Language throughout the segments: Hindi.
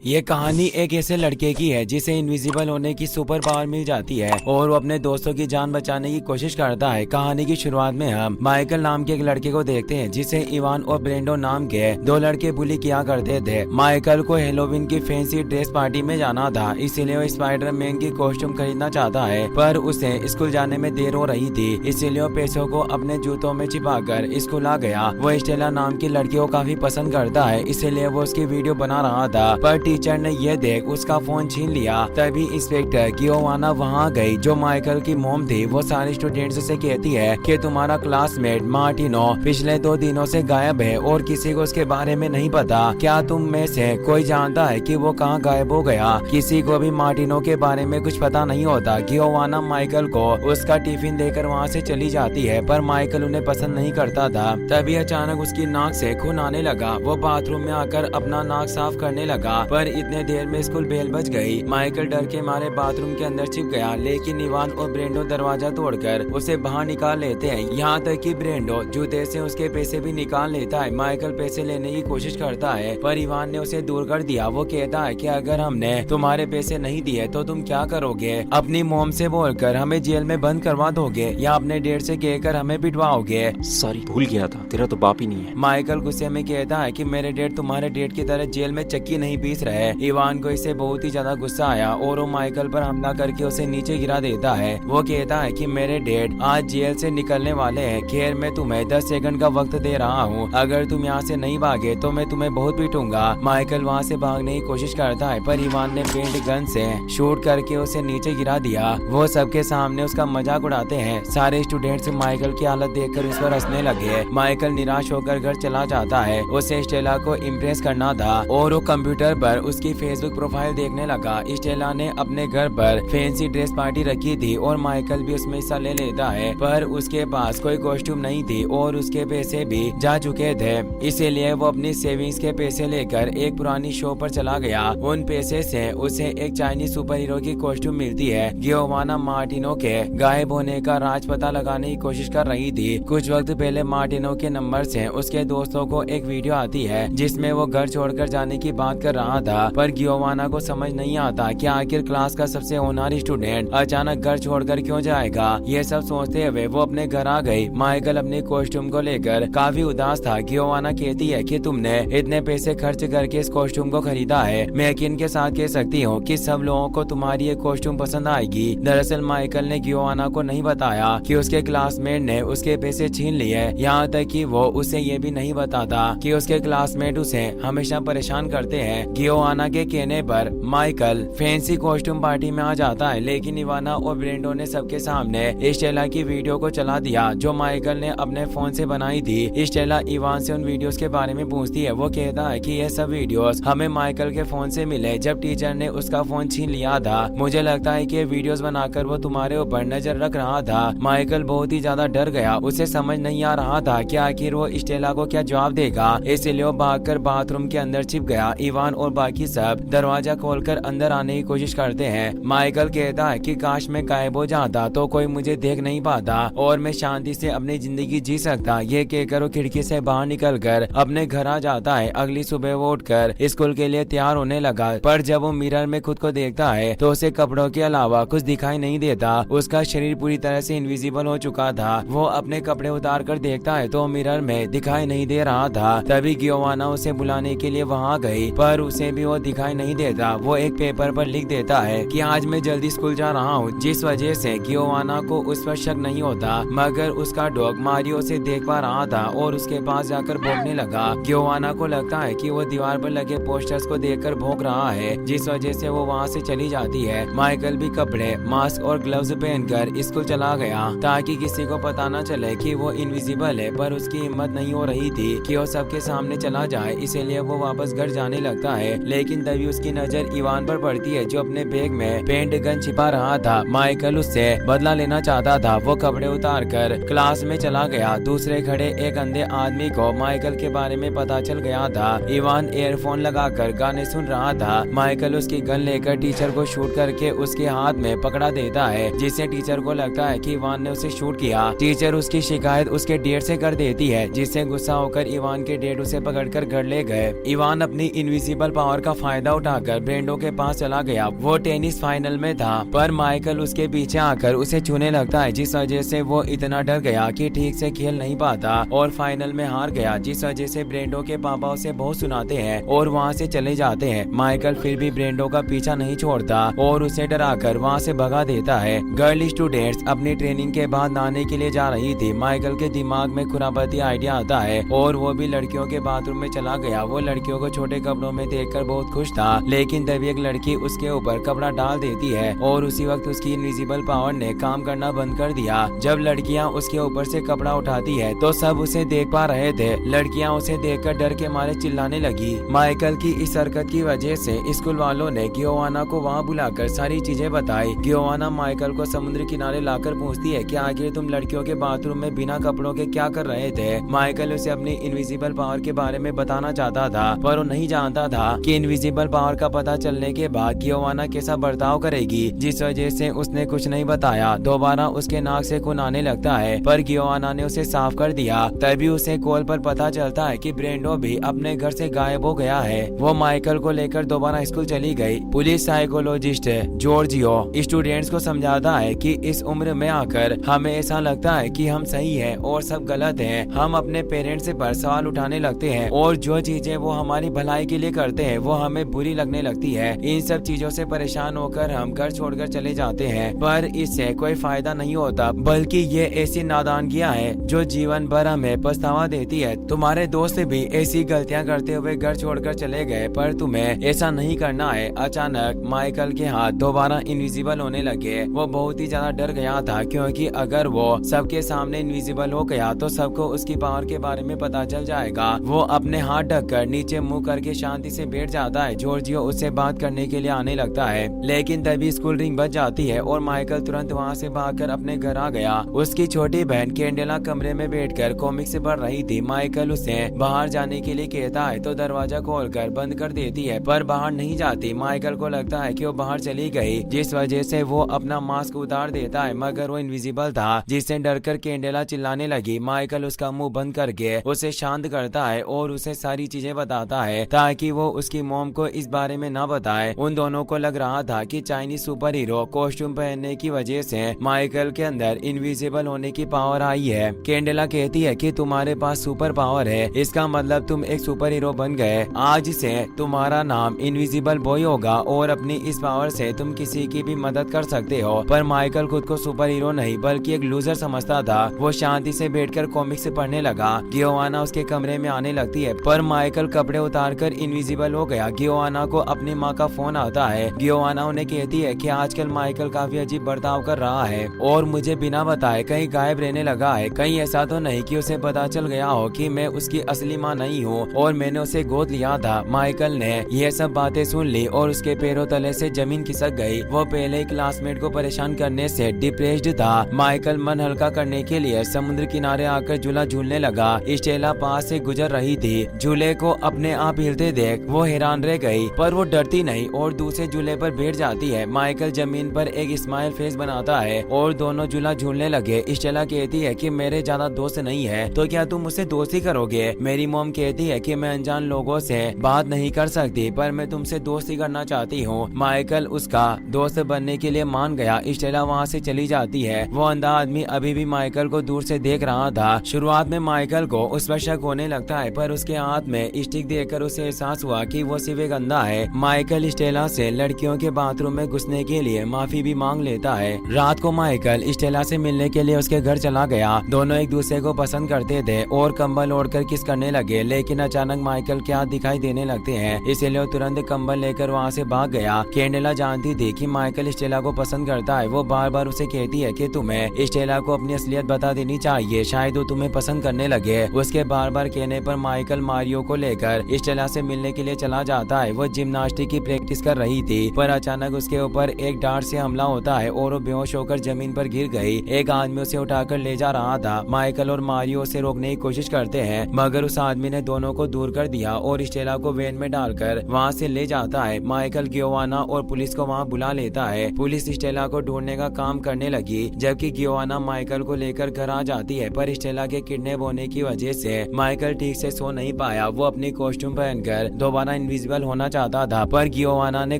ये कहानी एक ऐसे लड़के की है जिसे इनविजिबल होने की सुपर पावर मिल जाती है और वो अपने दोस्तों की जान बचाने की कोशिश करता है। कहानी की शुरुआत में हम माइकल नाम के एक लड़के को देखते हैं जिसे इवान और ब्रेंडो नाम के दो लड़के बुली किया करते थे। माइकल को हेलोवीन की फैंसी ड्रेस पार्टी में जाना था, इसीलिए वो स्पाइडरमैन की कॉस्ट्यूम खरीदना चाहता है, पर उसे स्कूल जाने में देर हो रही थी, इसीलिए वो पैसों को अपने जूतों में छिपाकर स्कूल आ गया। वो स्टेला नाम की लड़की को काफी पसंद करता है, इसीलिए वो उसकी वीडियो बना रहा था, पर टीचर ने ये देख उसका फोन छीन लिया। तभी इंस्पेक्टर गियोवाना वहाँ गई जो माइकल की मॉम थी। वो सारे स्टूडेंट्स से कहती है कि तुम्हारा क्लासमेट मार्टिनो पिछले 2 दिनों से गायब है और किसी को उसके बारे में नहीं पता। क्या तुम में से कोई जानता है कि वो कहाँ गायब हो गया? किसी को भी मार्टिनो के बारे में कुछ पता नहीं होता। गियोवाना माइकल को उसका टिफिन देकर वहाँ से चली जाती है, पर माइकल उन्हें पसंद नहीं करता था। तभी अचानक उसकी नाक से खून आने लगा। वो बाथरूम में आकर अपना नाक साफ करने लगा, पर इतने देर में स्कूल बेल बज गई। माइकल डर के मारे बाथरूम के अंदर छिप गया, लेकिन इवान और ब्रेंडो दरवाजा तोड़कर उसे बाहर निकाल लेते हैं। यहाँ तक कि ब्रेंडो जूते से उसके पैसे भी निकाल लेता है। माइकल पैसे लेने की कोशिश करता है, पर इवान ने उसे दूर कर दिया। वो कहता है कि अगर हमने तुम्हारे पैसे नहीं दिए तो तुम क्या करोगे? अपनी मोम से बोलकर हमें जेल में बंद करवा दोगे या अपने डैड से कहकर हमें पिटवाओगे? सॉरी, भूल गया था, तेरा तो बाप ही नहीं है। माइकल गुस्से में कहता है कि मेरे डैड तुम्हारे डैड की तरह जेल में चक्की नहीं पीस रहे। इवान को इससे बहुत ही ज्यादा गुस्सा आया और वो माइकल पर हमला करके उसे नीचे गिरा देता है। वो कहता है कि मेरे डैड आज जेल से निकलने वाले हैं। खैर, मैं तुम्हें 10 सेकंड का वक्त दे रहा हूँ, अगर तुम यहाँ से नहीं भागे तो मैं तुम्हें बहुत पीटूंगा। माइकल वहाँ से भागने की कोशिश करता है, पर इवान ने पेंट गन से शूट करके उसे नीचे गिरा दिया। वो सबके सामने उसका मजाक उड़ाते हैं। सारे स्टूडेंट्स माइकल की हालत देखकर उस पर हंसने लगे। माइकल निराश होकर घर चला जाता है। उसे स्टेला को इम्प्रेस करना था और वो कंप्यूटर पर उसकी फेसबुक प्रोफाइल देखने लगा। स्टेला ने अपने घर पर फैंसी ड्रेस पार्टी रखी थी और माइकल भी उसमें हिस्सा ले लेता है, पर उसके पास कोई कॉस्ट्यूम नहीं थी और उसके पैसे भी जा चुके थे, इसीलिए वो अपनी सेविंग्स के पैसे लेकर एक पुरानी शॉप पर चला गया। उन पैसे से उसे एक चाइनीज सुपर हीरो की कॉस्ट्यूम मिलती है। गियोवाना मार्टिनो के गायब होने का राज पता लगाने की कोशिश कर रही थी। कुछ वक्त पहले मार्टिनो के नंबर से उसके दोस्तों को एक वीडियो आती है जिसमें वो घर छोड़कर जाने की बात कर रहा था, पर गियोवाना को समझ नहीं आता कि आखिर क्लास का सबसे होनहार स्टूडेंट अचानक घर छोड़कर क्यों जाएगा। ये सब सोचते हुए वो अपने घर आ गई। माइकल अपने कॉस्ट्यूम को लेकर काफी उदास था। गियोवाना कहती है कि तुमने इतने पैसे खर्च करके इस कॉस्ट्यूम को खरीदा है, मैं यकीन के साथ कह सकती हूँ कि सब लोगों को तुम्हारी ये कॉस्ट्यूम पसंद आएगी। दरअसल माइकल ने गियोवाना को नहीं बताया कि उसके क्लासमेट ने उसके पैसे छीन लिए। यहाँ तक कि वो उसे ये भी नहीं बताता कि उसके क्लासमेट उसे हमेशा परेशान करते हैं। गियोवाना के कहने पर माइकल फैंसी कॉस्ट्यूम पार्टी में आ जाता है, लेकिन इवाना और ब्रेंडो ने सबके सामने स्टेला की वीडियो को चला दिया जो माइकल ने अपने फोन से बनाई थी। स्टेला इवान से उन वीडियोस के बारे में पूछती है। वो कहता है कि ये सब वीडियोस हमें माइकल के फोन से मिले जब टीचर ने उसका फोन छीन लिया था। मुझे लगता है कि वीडियोस बनाकर वो तुम्हारे ऊपर नजर रख रहा था। माइकल बहुत ही ज्यादा डर गया। उसे समझ नहीं आ रहा था कि आखिर वो स्टेला को क्या जवाब देगा, इसलिए वो भागकर बाथरूम के अंदर छिप गया। इवान और बाकी सब दरवाजा खोलकर अंदर आने की कोशिश करते हैं। माइकल कहता है कि काश मैं गायब हो जाता तो कोई मुझे देख नहीं पाता और मैं शांति से अपनी जिंदगी जी सकता। ये कहकर वो खिड़की से बाहर निकलकर अपने घर आ जाता है। अगली सुबह वो उठकर स्कूल के लिए तैयार होने लगा, पर जब वो मिरर में खुद को देखता है तो उसे कपड़ों के अलावा कुछ दिखाई नहीं देता। उसका शरीर पूरी तरह से इनविजिबल हो चुका था। वो अपने कपड़े उतार कर देखता है तो मिरर में दिखाई नहीं दे रहा था। तभी गियोवाना उसे बुलाने के लिए वहाँ गई, पर उसे भी वो दिखाई नहीं देता। वो एक पेपर पर लिख देता है कि आज मैं जल्दी स्कूल जा रहा हूँ, जिस वजह से गियोवाना को उस पर शक नहीं होता। मगर उसका डॉग मारियो उसे देख पा रहा था और उसके पास जाकर भौंकने लगा। गियोवाना को लगता है कि वो दीवार पर लगे पोस्टर्स को देखकर भौंक रहा है, जिस वजह से वो वहाँ से चली जाती है। माइकल भी कपड़े, मास्क और ग्लव्स पहनकर स्कूल चला गया ताकि किसी को पता न चले कि वो इनविजिबल है, पर उसकी हिम्मत नहीं हो रही थी कि वो सबके सामने चला जाए, इसीलिए वो वापस घर जाने लगता है। लेकिन तभी उसकी नजर इवान पर पड़ती है जो अपने बैग में पेंट गन छिपा रहा था। माइकल उससे बदला लेना चाहता था। वो कपड़े उतार कर क्लास में चला गया। दूसरे खड़े एक अंधे आदमी को माइकल के बारे में पता चल गया था। इवान ईयरफोन लगाकर गाने सुन रहा था। माइकल उसकी गन लेकर टीचर को शूट करके उसके हाथ में पकड़ा देता है, जिससे टीचर को लगता है कि इवान ने उसे शूट किया। टीचर उसकी शिकायत उसके डैड से कर देती है, जिससे गुस्सा होकर इवान के डैड उसे पकड़कर घर ले गए। इवान अपनी इनविजिबल पावर पावर का फायदा उठाकर ब्रेंडो के पास चला गया। वो टेनिस फाइनल में था पर माइकल उसके पीछे आकर उसे छूने लगता है, जिस वजह से वो इतना डर गया कि ठीक से खेल नहीं पाता और फाइनल में हार गया, जिस वजह से ब्रेंडो के पापा उसे बहुत सुनाते हैं और वहाँ से चले जाते हैं। माइकल फिर भी ब्रेंडो का पीछा नहीं छोड़ता और उसे डराकर वहाँ से भगा देता है। गर्ल स्टूडेंट्स अपनी ट्रेनिंग के बाद नहाने के लिए जा रही थी। माइकल के दिमाग में खुरापाती आइडिया आता है और वो भी लड़कियों के बाथरूम में चला गया। वो लड़कियों को छोटे कपड़ों में देखकर बहुत खुश था, लेकिन तभी एक लड़की उसके ऊपर कपड़ा डाल देती है और उसी वक्त उसकी इनविजिबल पावर ने काम करना बंद कर दिया। जब लड़कियां उसके ऊपर से कपड़ा उठाती है तो सब उसे देख पा रहे थे। लड़कियां उसे देखकर डर के मारे चिल्लाने लगी। माइकल की इस हरकत की वजह से स्कूल वालों ने गियोवाना को वहाँ बुलाकर सारी चीजें बताई। गियोवाना माइकल को समुद्र किनारे लाकर पूछती है कि आखिर तुम लड़कियों के बाथरूम में बिना कपड़ों के क्या कर रहे थे। माइकल उसे अपनी इनविजिबल पावर के बारे में बताना चाहता था पर वो नहीं जानता था कि इनविजिबल पावर का पता चलने के बाद गियोवाना कैसा बर्ताव करेगी, जिस वजह से उसने कुछ नहीं बताया। दोबारा उसके नाक से खून आने लगता है पर गियोवाना ने उसे साफ कर दिया। तभी उसे कॉल पर पता चलता है कि ब्रेंडो भी अपने घर से गायब हो गया है। वो माइकल को लेकर दोबारा स्कूल चली गई। पुलिस साइकोलॉजिस्ट जॉर्जियो स्टूडेंट्स को समझाता है कि इस उम्र में आकर हमें ऐसा लगता है कि हम सही है और सब गलत है। हम अपने पेरेंट्स पर सवाल उठाने लगते हैं और जो चीजें वो हमारी भलाई के लिए करते हैं वो हमें बुरी लगने लगती है। इन सब चीजों से परेशान होकर हम घर छोड़कर चले जाते हैं पर इससे कोई फायदा नहीं होता, बल्कि ये ऐसी नादानगियां हैं जो जीवन भर हमें पछतावा देती है। तुम्हारे दोस्त भी ऐसी गलतियां करते हुए घर छोड़कर चले गए पर तुम्हें ऐसा नहीं करना है। अचानक माइकल के हाथ दोबारा इनविजिबल होने लगे। वो बहुत ही ज्यादा डर गया था क्योंकि अगर वो सबके सामने इनविजिबल हो गया तो सबको उसकी पावर के बारे में पता चल जाएगा। वो अपने हाथ ढककर नीचे मुंह करके शांति से बैठ जाता है। जॉर्जियो उससे बात करने के लिए आने लगता है, लेकिन तभी स्कूल रिंग बज जाती है और माइकल तुरंत वहाँ से भागकर अपने घर आ गया। उसकी छोटी बहन कैंडेला कमरे में बैठकर कॉमिक से पढ़ रही थी। माइकल उसे बाहर जाने के लिए कहता है तो दरवाजा खोलकर बंद कर देती है पर बाहर नहीं जाती। माइकल को लगता है कि वो बाहर चली गई, जिस वजह से वो अपना मास्क उतार देता है मगर वो इनविजिबल था, जिससे डरकर कैंडेला चिल्लाने लगी। माइकल उसका मुंह बंद करके उसे शांत करता है और उसे सारी चीजें बताता है ताकि वो उसकी मॉम को इस बारे में न बताए। उन दोनों को लग रहा था कि चाइनीज सुपर हीरो कॉस्ट्यूम पहनने की वजह से माइकल के अंदर इनविजिबल होने की पावर आई है। कैंडेला कहती है कि तुम्हारे पास सुपर पावर है, इसका मतलब तुम एक सुपर हीरो बन गए। आज से तुम्हारा नाम इनविजिबल बॉय होगा और अपनी इस पावर से तुम किसी की भी मदद कर सकते हो। पर माइकल खुद को सुपर हीरो नहीं बल्कि एक लूजर समझता था। वो शांति से बैठकर कॉमिक से पढ़ने लगा। गियोवाना उसके कमरे में आने लगती है पर माइकल कपड़े उतारकर इनविजिबल हो गया। गियोवाना को अपनी माँ का फोन आता है। गियोवाना उन्हें कहती है कि आजकल माइकल काफी अजीब बर्ताव कर रहा है और मुझे बिना बताए कहीं गायब रहने लगा है। कहीं ऐसा तो नहीं कि उसे पता चल गया हो कि मैं उसकी असली माँ नहीं हूँ और मैंने उसे गोद लिया था। माइकल ने यह सब बातें सुन ली और उसके पैरों तले से जमीन खिसक गई। वो पहले ही क्लासमेट को परेशान करने से डिप्रेस्ड था। माइकल मन हल्का करने के लिए समुद्र किनारे आकर झूला झूलने लगा। स्टेला पास से गुजर रही थी। झूले को अपने आप हिलते देख वो हैरान रह गई पर वो डरती नहीं और दूसरे झूले पर बैठ जाती है। माइकल जमीन पर एक स्माइल फेस बनाता है और दोनों झूला झूलने लगे। स्टेला कहती है कि मेरे ज्यादा दोस्त नहीं है तो क्या तुम मुझसे दोस्ती करोगे। मेरी मॉम कहती है कि मैं अनजान लोगों से बात नहीं कर सकती पर मैं तुमसे दोस्ती करना चाहती हूँ। माइकल उसका दोस्त बनने के लिए मान गया। स्टेला वहाँ से चली जाती है। वो अंधा आदमी अभी भी माइकल को दूर से देख रहा था। शुरुआत में माइकल को उस पर शक होने लगता है पर उसके हाथ में स्टिक देखकर उसे एहसास हुआ कि वो सिर्फ एक अंधा है। माइकल स्टेला से लड़कियों के बाथरूम में घुसने के लिए माफी भी मांग लेता है। रात को माइकल स्टेला से मिलने के लिए उसके घर चला गया। दोनों एक दूसरे को पसंद करते थे और कंबल ओढ़कर किस करने लगे, लेकिन अचानक माइकल के हाथ दिखाई देने लगते हैं इसलिए वो तुरंत कंबल लेकर वहाँ से भाग गया। कैंडेला जानती थी कि माइकल स्टेला को पसंद करता है। वो बार बार उसे कहती है कि तुम्हें स्टेला को अपनी असलियत बता देनी चाहिए, शायद वो तुम्हें पसंद करने लगे। उसके बार बार कहने पर माइकल मारियो को लेकर स्टेला से मिलने के लिए चला जाता है। वो जिम्नास्टिक की प्रैक्टिस कर रही थी पर अचानक उसके ऊपर एक डार्ट से हमला होता है और वो बेहोश होकर जमीन पर गिर गई। एक आदमी उसे उठाकर ले जा रहा था। माइकल और मारियो उसे रोकने की कोशिश करते हैं मगर उस आदमी ने दोनों को दूर कर दिया और स्टेला को वैन में डालकर वहाँ से ले जाता है। माइकल गियोवाना और पुलिस को वहाँ बुला लेता है। पुलिस स्टेला को ढूंढने का काम करने लगी जबकि गियोवाना माइकल को लेकर घर आ जाती है पर स्टेला के किडनैप होने की वजह से माइकल ठीक से सो नहीं पाया। वो अपनी कॉस्ट्यूम पहनकर दोबारा इनविजिबल होना चाहता था, पर गियोवाना ने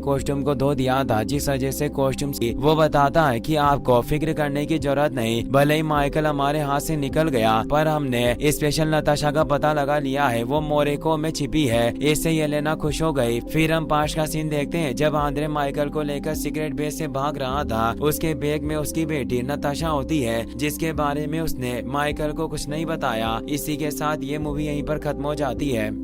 कॉस्ट्यूम को धो दिया था, जिस वजह से कॉस्ट्यूम वो बताता है कि आपको फिक्र करने की जरूरत नहीं, भले ही माइकल हमारे हाथ से निकल गया पर हमने स्पेशल नताशा का पता लगा लिया है, वो मोरेको में छिपी है। इससे येलेना खुश हो गई। फिर हम पास का सीन देखते हैं जब आंद्रे माइकल को लेकर सीक्रेट बेस से भाग रहा था। उसके बैग में उसकी बेटी नताशा होती है, जिसके बारे में उसने माइकल को कुछ नहीं बताया। इसी के साथ ये मूवी यहीं पर खत्म हो जाती है।